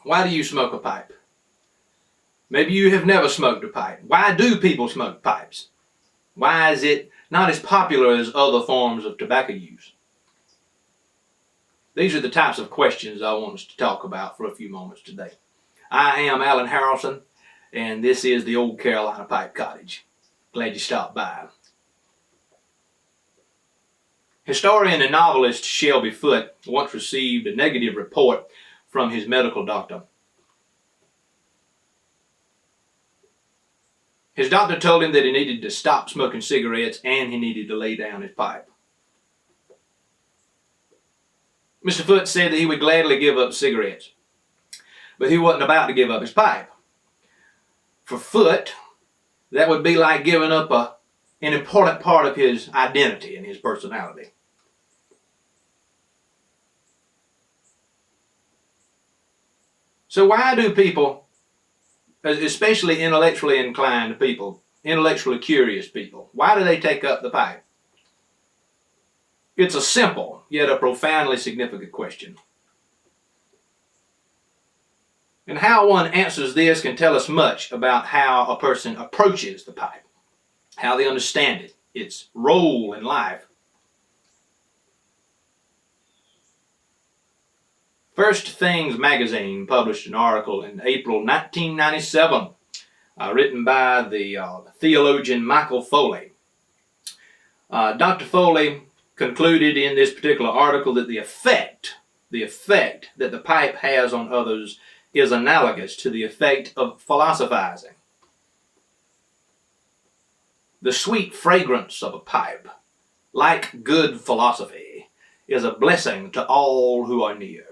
Why do you smoke a pipe? Maybe you have never smoked a pipe. Why do people smoke pipes? Why is it not as popular as other forms of tobacco use? These are the types of questions I want us to talk about for a few moments today. I am Alan Harrelson, and this is the Old Carolina Pipe Cottage. Glad you stopped by. Historian and novelist Shelby Foote once received a negative report from his medical doctor. His doctor told him that he needed to stop smoking cigarettes and he needed to lay down his pipe. Mr. Foote said that he would gladly give up cigarettes, but he wasn't about to give up his pipe. For Foote, that would be like giving up an important part of his identity and his personality. So why do people, especially intellectually inclined people, intellectually curious people, why do they take up the pipe? It's a simple, yet a profoundly significant question. And how one answers this can tell us much about how a person approaches the pipe, how they understand it, its role in life. First Things magazine published an article in April 1997 written by the theologian Michael Foley. Dr. Foley concluded in this particular article that the effect that the pipe has on others is analogous to the effect of philosophizing. The sweet fragrance of a pipe, like good philosophy, is a blessing to all who are near.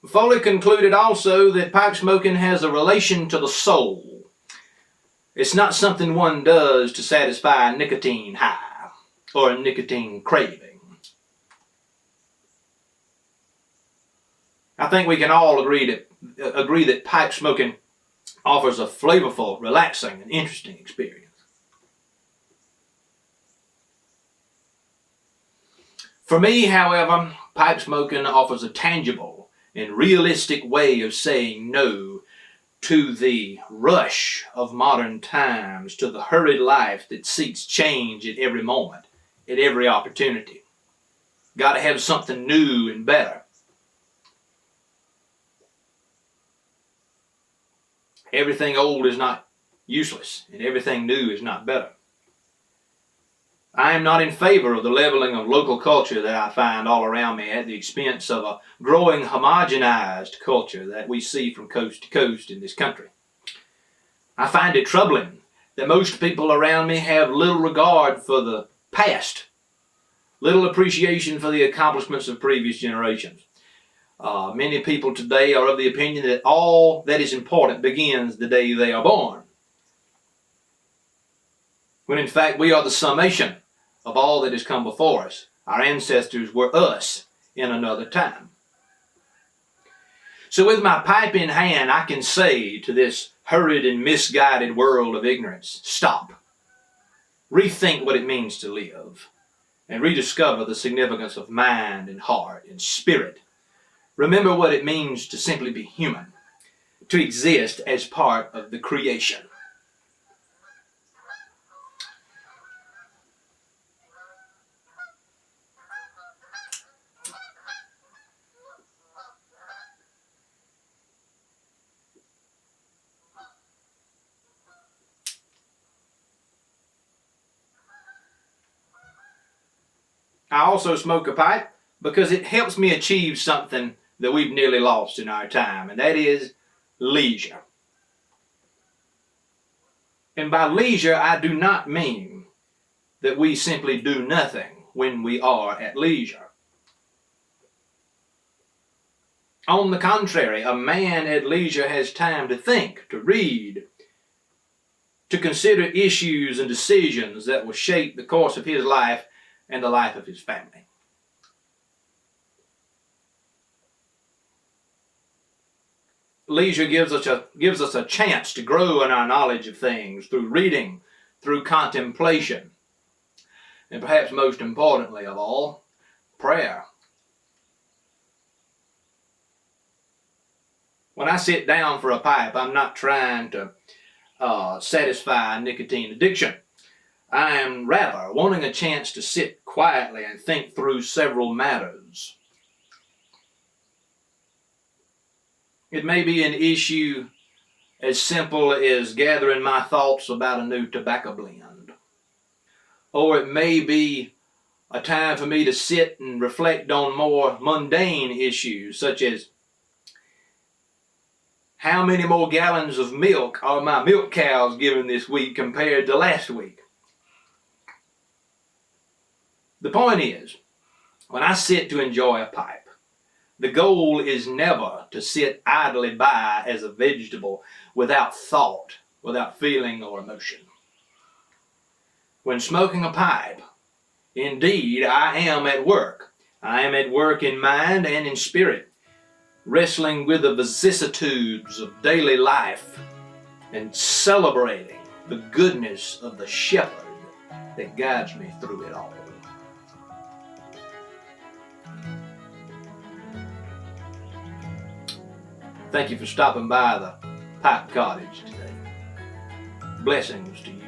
Foley concluded also that pipe smoking has a relation to the soul. It's not something one does to satisfy a nicotine high or a nicotine craving. I think we can all agree that pipe smoking offers a flavorful, relaxing, and interesting experience. For me, however, pipe smoking offers a tangible and realistic way of saying no to the rush of modern times, to the hurried life that seeks change at every moment, at every opportunity. Got to have something new and better. Everything old is not useless, and everything new is not better. I am not in favor of the leveling of local culture that I find all around me at the expense of a growing homogenized culture that we see from coast to coast in this country. I find it troubling that most people around me have little regard for the past, little appreciation for the accomplishments of previous generations. Many people today are of the opinion that all that is important begins the day they are born, when in fact we are the summation of all that has come before us. Our ancestors were us in another time. So with my pipe in hand, I can say to this hurried and misguided world of ignorance, stop. Rethink what it means to live, and rediscover the significance of mind and heart and spirit. Remember what it means to simply be human, to exist as part of the creation. I also smoke a pipe because it helps me achieve something that we've nearly lost in our time, and that is leisure. And by leisure, I do not mean that we simply do nothing when we are at leisure. On the contrary, a man at leisure has time to think, to read, to consider issues and decisions that will shape the course of his life and the life of his family. Leisure gives us a chance to grow in our knowledge of things through reading, through contemplation. and perhaps most importantly of all, prayer. When I sit down for a pipe, I'm not trying to satisfy nicotine addiction. I am rather wanting a chance to sit quietly and think through several matters. It may be an issue as simple as gathering my thoughts about a new tobacco blend. Or it may be a time for me to sit and reflect on more mundane issues, such as how many more gallons of milk are my milk cows giving this week compared to last week? The point is, when I sit to enjoy a pipe, the goal is never to sit idly by as a vegetable without thought, without feeling or emotion. When smoking a pipe, indeed I am at work. I am at work in mind and in spirit, wrestling with the vicissitudes of daily life and celebrating the goodness of the shepherd that guides me through it all. Thank you for stopping by the Pipe Cottage today. Blessings to you.